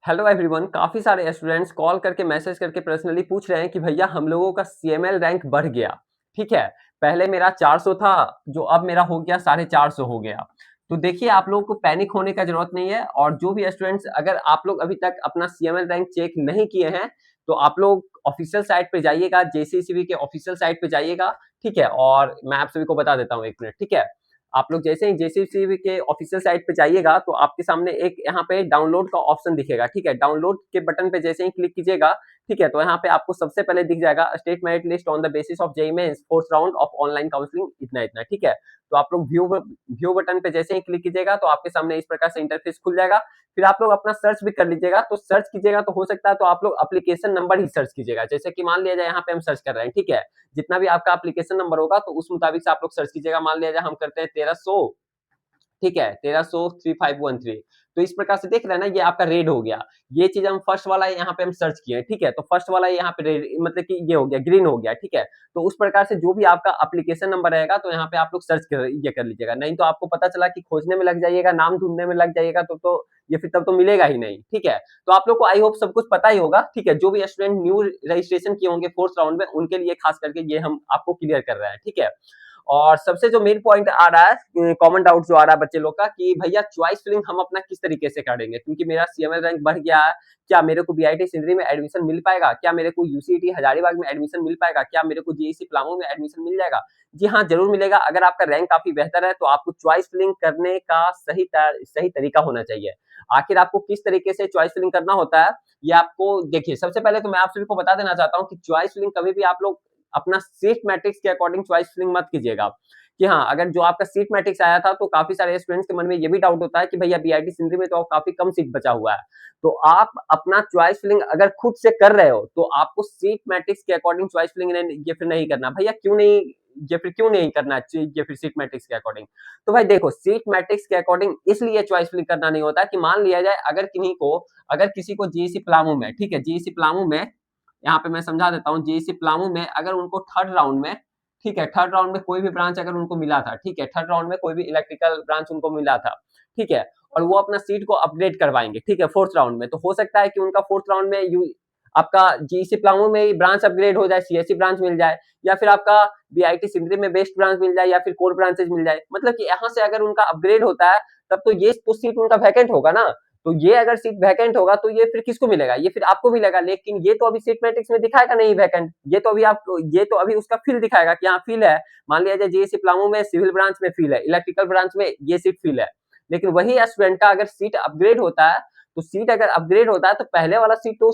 Hello everyone, काफ़ी सारे students call करके मैसेज करके पर्सनली पूछ रहे हैं कि भैया हम लोगों का सीएमएल रैंक बढ़ गया। ठीक है, पहले मेरा 400 था, जो अब मेरा हो गया 450 हो गया। तो देखिए, आप लोगों को पैनिक होने का जरूरत नहीं है। और जो भी स्टूडेंट्स, अगर आप लोग अभी तक अपना सीएमएल रैंक चेक नहीं किए हैं तो आप लोग ऑफिशियल साइट पे जाइएगा, जेसीसीबी के ऑफिशियल साइट पे जाइएगा। ठीक है, और मैं आप सभी को बता देता हूँ, 1 मिनट। ठीक है, आप लोग जैसे ही जेसीसीबी के ऑफिशियल साइट पे जाइएगा तो आपके सामने एक यहाँ पे डाउनलोड का ऑप्शन दिखेगा। ठीक है, डाउनलोड के बटन पे जैसे ही क्लिक कीजिएगा, ठीक है, तो यहाँ पे आपको सबसे पहले दिख जाएगा state merit list on the basis of JEE mains fourth round of online counselling, इतना इतना। ठीक है, तो आप लोग व्यू बटन पे जैसे ही क्लिक कीजिएगा तो आपके सामने इस प्रकार से इंटरफेस खुल जाएगा। फिर आप लोग अपना सर्च भी कर लीजिएगा। तो सर्च कीजिएगा तो हो सकता है तो आप लोग एप्लीकेशन नंबर ही सर्च कीजिएगा। जैसे कि मान लिया जाए यहाँ पे हम सर्च कर रहे हैं, ठीक है, जितना भी आपका एप्लीकेशन नंबर होगा तो उस मुताबिक से आप लोग सर्च कीजिएगा। मान लिया जाए हम करते हैं 1300, ठीक है, 1300 3513। तो इस प्रकार से देख रहे हैं ना, ये आपका रेड हो गया। ये चीज हम फर्स्ट वाला यहाँ पे हम सर्च किए, ठीक है, तो फर्स्ट वाला यहाँ पे रेड मतलब कि ये हो गया, ग्रीन हो गया। ठीक है, तो उस प्रकार से जो भी आपका एप्लीकेशन नंबर रहेगा तो यहाँ पे आप लोग सर्च कर लीजिएगा। नहीं तो आपको पता चला कि खोजने में लग जाइएगा, नाम ढूंढने में लग जाइएगा तो ये फिर तब तो मिलेगा ही नहीं। ठीक है, तो आप लोग को आई होप सब कुछ पता ही होगा। ठीक है, जो भी स्टूडेंट न्यू रजिस्ट्रेशन किए होंगे फोर्थ राउंड में, उनके लिए खास करके ये हम आपको क्लियर कर रहे हैं। ठीक है, और सबसे जो मेन पॉइंट आ रहा है, कॉमन डाउट जो आ रहा है बच्चे लोग का, कि भैया चॉइस फिलिंग हम अपना किस तरीके से करेंगे, क्योंकि मेरा सीएमएल रैंक बढ़ गया है। क्या मेरे को बीआईटी सिंदरी में एडमिशन मिल पाएगा? क्या मेरे को यूसीईटी हजारीबाग में एडमिशन मिल पाएगा? क्या मेरे को जेईसी प्लामो में एडमिशन मिल जाएगा? जी हाँ, जरूर मिलेगा। अगर आपका रैंक काफी बेहतर है तो आपको चॉइस फिलिंग करने का सही तरीका होना चाहिए। आखिर आपको किस तरीके से चॉइस फिलिंग करना होता है, ये आपको देखिए। सबसे पहले तो मैं आप सभी को बता देना चाहता हूँ कि चॉइस फिलिंग कभी भी आप लोग अपना सीट मैट्रिक्स के अकॉर्डिंग चॉइस फिलिंग मत कीजिएगा। कि हाँ, अगर जो आपका सीट मैट्रिक्स आया था तो काफी सारे स्टूडेंट्स के मन में ये भी डाउट होता है कि भैया बीआईटी सिंदरी में तो काफी कम सीट बचा हुआ है। तो आप अपना चॉइस फिलिंग अगर खुद से कर रहे हो तो आपको सीट मैट्रिक्स के अकॉर्डिंग चॉइस फिलिंग ये फिर नहीं करना। भैया क्यों नहीं, ये फिर क्यों नहीं करना चाहिए ये फिर सीट मैट्रिक्स के अकॉर्डिंग? तो भाई देखो, सीट मैट्रिक्स के अकॉर्डिंग इसलिए चॉइस फिलिंग करना नहीं होता कि मान लिया जाए अगर किसी को जेईसी प्लामो में, ठीक है, जेईसी प्लामो में, यहाँ पे मैं समझा देता हूँ, जेईसी प्लामो में अगर उनको थर्ड राउंड में, ठीक है, थर्ड राउंड में कोई भी ब्रांच अगर उनको मिला था, ठीक है, थर्ड राउंड में कोई भी इलेक्ट्रिकल ब्रांच उनको मिला था, ठीक है, और वो अपना सीट को अपग्रेड करवाएंगे, ठीक है, फोर्थ राउंड में, तो हो सकता है कि उनका फोर्थ राउंड में आपका जीसी प्लामो में ही ब्रांच अपग्रेड हो जाए, सीएससी ब्रांच मिल जाए, या फिर आपका बीआईटी सिंदरी में बेस्ट ब्रांच मिल जाए, या फिर कोर ब्रांचेज मिल जाए। मतलब कि यहाँ से अगर उनका अपग्रेड होता है तब तो ये तो सीट उनका वैकेंट होगा ना। तो ये अगर सीट वैकेंट होगा तो ये फिर किसको मिलेगा? ये फिर आपको मिलेगा। लेकिन ये तो अभी सीट मैट्रिक्स में दिखाएगा नहीं वैकेंट। ये तो अभी उसका फील दिखाएगा कि हाँ फील है। मान लिया जाए जेईसी प्लामो में सिविल ब्रांच में फील है, इलेक्ट्रिकल ब्रांच में ये सीट फील है। लेकिन वही स्टूडेंट का अगर सीट अपग्रेड होता है, तो सीट अगर अपग्रेड होता है तो पहले वाला सीट तो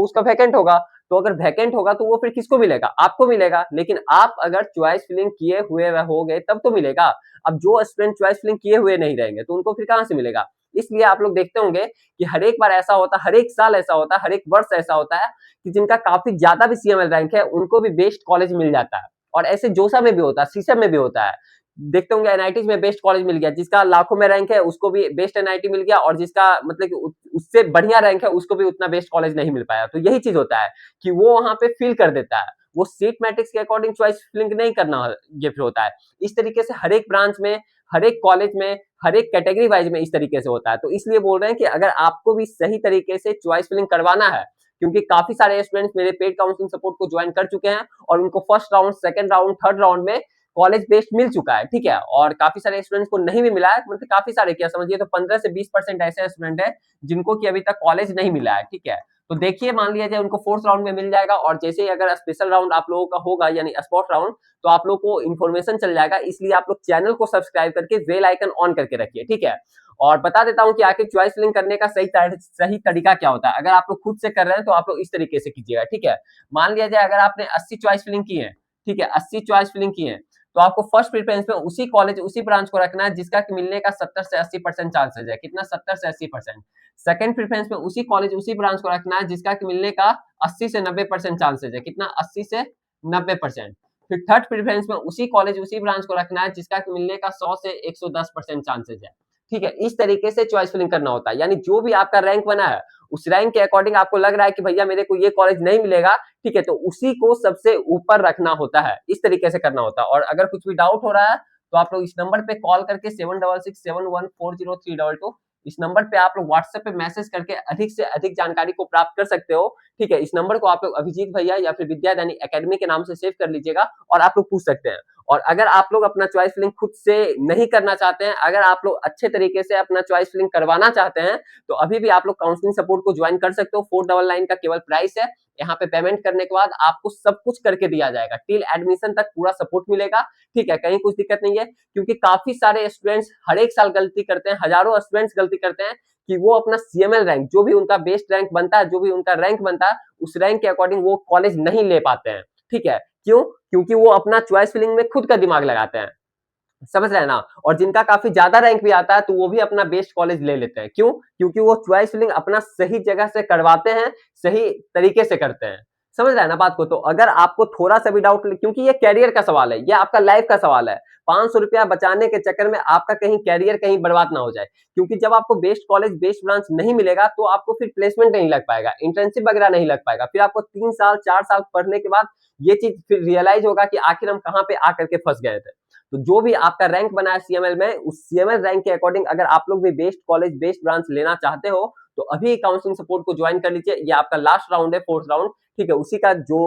उसका वैकेंट होगा। तो अगर वैकेंट होगा तो वो फिर किसको मिलेगा? आपको मिलेगा। लेकिन आप अगर चॉइस फिलिंग किए हुए रहोगे तब तो मिलेगा। अब जो स्टूडेंट चॉइस फिलिंग किए हुए नहीं रहेंगे तो उनको फिर कहां से मिलेगा? इसलिए आप लोग देखते होंगे कि हर एक बार ऐसा होता है, हर एक साल ऐसा होता है, हर एक वर्ष ऐसा होता है कि जिनका काफी ज्यादा भी सीएमएल रैंक है उनको भी बेस्ट कॉलेज मिल जाता है। और ऐसे जोसा में भी होता है, सीसम में भी होता है। देखते होंगे एनआईटी में बेस्ट कॉलेज मिल गया, जिसका लाखों में रैंक है उसको भी बेस्ट एनआईटी मिल गया, और जिसका मतलब कि उससे बढ़िया रैंक है उसको भी उतना बेस्ट कॉलेज नहीं मिल पाया। तो यही चीज होता है कि वो वहां पे फील कर देता है। वो सीट मैट्रिक्स के अकॉर्डिंग चॉइस फिलिंग नहीं करना, ये फिर होता है। इस तरीके से हर एक ब्रांच में, हर एक कॉलेज में, हर एक कैटेगरी वाइज में इस तरीके से होता है। तो इसलिए बोल रहे हैं कि अगर आपको भी सही तरीके से चॉइस फिलिंग करवाना है, क्योंकि काफी सारे स्टूडेंट्स मेरे पेड काउंसलिंग सपोर्ट को ज्वाइन कर चुके हैं और उनको first round, second round, third round में कॉलेज बेस्ड मिल चुका है, ठीक है, और काफी सारे स्टूडेंट्स को नहीं भी मिला है। मतलब काफी सारे क्या समझिए तो 15 से 20% ऐसे स्टूडेंट है जिनको कि अभी तक कॉलेज नहीं मिला है, ठीक है। तो देखिए, मान लिया जाए उनको फोर्थ राउंड में मिल जाएगा, और जैसे ही अगर स्पेशल राउंड आप लोगों का होगा यानी स्पॉट राउंड, तो आप लोग को इन्फॉर्मेशन चल जाएगा। इसलिए आप लोग चैनल को सब्सक्राइब करके बेल आइकन ऑन करके रखिए, ठीक है। और बता देता हूं कि आखिर चॉइस फिलिंग करने का सही तरीका क्या होता है। अगर आप लोग खुद से कर रहे हैं तो आप लोग इस तरीके से कीजिएगा, ठीक है। मान लिया जाए अगर आपने 80 चॉइस फिलिंग की है, ठीक है, 80 चॉइस फिलिंग की है, तो आपको फर्स्ट प्रेफरेंस में उसी कॉलेज, उसी ब्रांच को रखना है जिसका मिलने का 70 से 80% चांसेस है। कितना? 70 से 80%। सेकंड प्रेफरेंस में उसी कॉलेज, उसी ब्रांच को रखना है जिसका मिलने का 80 से 90% चांसेस है। कितना? 80 से 90%। फिर थर्ड प्रेफरेंस में उसी कॉलेज, उसी ब्रांच को रखना है जिसका मिलने का 100 से 110% चांसेस है, ठीक है। इस तरीके से चॉइस फिलिंग करना होता है। यानी जो भी आपका रैंक बना है उस रैंक के अकॉर्डिंग आपको लग रहा है कि भैया मेरे को ये कॉलेज नहीं मिलेगा, ठीक है, तो उसी को सबसे ऊपर रखना होता है। इस तरीके से करना होता है। और अगर कुछ भी डाउट हो रहा है तो आप लोग इस नंबर पे कॉल करके 7667140322 इस नंबर पे आप लोग व्हाट्सएप पे मैसेज करके अधिक से अधिक जानकारी को प्राप्त कर सकते हो। ठीक है, इस नंबर को आप लोग अभिजीत भैया या फिर विद्यादानी एकेडमी के नाम से सेव कर लीजिएगा और आप लोग पूछ सकते हैं। और अगर आप लोग अपना चॉइस फिलिंग खुद से नहीं करना चाहते हैं, अगर आप लोग अच्छे तरीके से अपना चॉइस फिलिंग करवाना चाहते हैं, तो अभी भी आप लोग काउंसलिंग सपोर्ट को ज्वाइन कर सकते हो। 499 का केवल प्राइस है। यहाँ पे पेमेंट करने के बाद आपको सब कुछ करके दिया जाएगा, टिल एडमिशन तक पूरा सपोर्ट मिलेगा। ठीक है, कहीं कुछ दिक्कत नहीं है, क्योंकि काफी सारे स्टूडेंट्स हर एक साल गलती करते हैं, हजारों स्टूडेंट्स गलती करते हैं कि वो अपना सीएमएल रैंक, जो भी उनका बेस्ट रैंक बनता है, जो भी उनका रैंक बनता है, उस रैंक के अकॉर्डिंग वो कॉलेज नहीं ले पाते हैं। ठीक है, क्यों? क्योंकि वो अपना चॉइस फिलिंग में खुद का दिमाग लगाते हैं, समझ रहे हैं ना। और जिनका काफी ज्यादा रैंक भी आता है तो वो भी अपना बेस्ट कॉलेज ले लेते हैं। क्यों? क्योंकि वो चॉइस फिलिंग अपना सही जगह से करवाते हैं, सही तरीके से करते हैं। समझ रहे हैं ना बात को। तो अगर आपको थोड़ा सा भी डाउट, क्योंकि ये कैरियर का सवाल है, ये आपका लाइफ का सवाल है, 500 रुपया बचाने के चक्कर में आपका कहीं कैरियर कहीं बर्बाद ना हो जाए। क्योंकि जब आपको बेस्ट कॉलेज बेस्ट ब्रांच नहीं मिलेगा तो आपको फिर प्लेसमेंट नहीं लग पाएगा, इंटर्नशिप वगैरह नहीं लग पाएगा, फिर आपको 3 साल 4 साल पढ़ने के बाद ये चीज फिर रियलाइज होगा कि आखिर हम कहाँ पे आकर के फंस गए थे। तो जो भी आपका रैंक बना है सीएमएल में, उस सीएमएल रैंक के अकॉर्डिंग अगर आप लोग भी बेस्ट कॉलेज बेस्ट ब्रांच लेना चाहते हो तो अभी काउंसलिंग सपोर्ट को ज्वाइन कर लीजिए। ये आपका लास्ट राउंड है, 4th राउंड। ठीक है, उसी का जो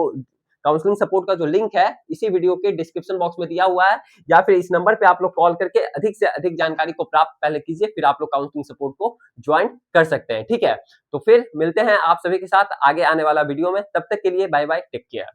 काउंसलिंग सपोर्ट का जो लिंक है इसी वीडियो के डिस्क्रिप्शन बॉक्स में दिया हुआ है, या फिर इस नंबर पे आप लोग कॉल करके अधिक से अधिक जानकारी को प्राप्त पहले कीजिए, फिर आप लोग काउंसलिंग सपोर्ट को ज्वाइन कर सकते हैं। ठीक है, तो फिर मिलते हैं आप सभी के साथ आगे आने वाला वीडियो में। तब तक के लिए बाय बाय, टेक केयर।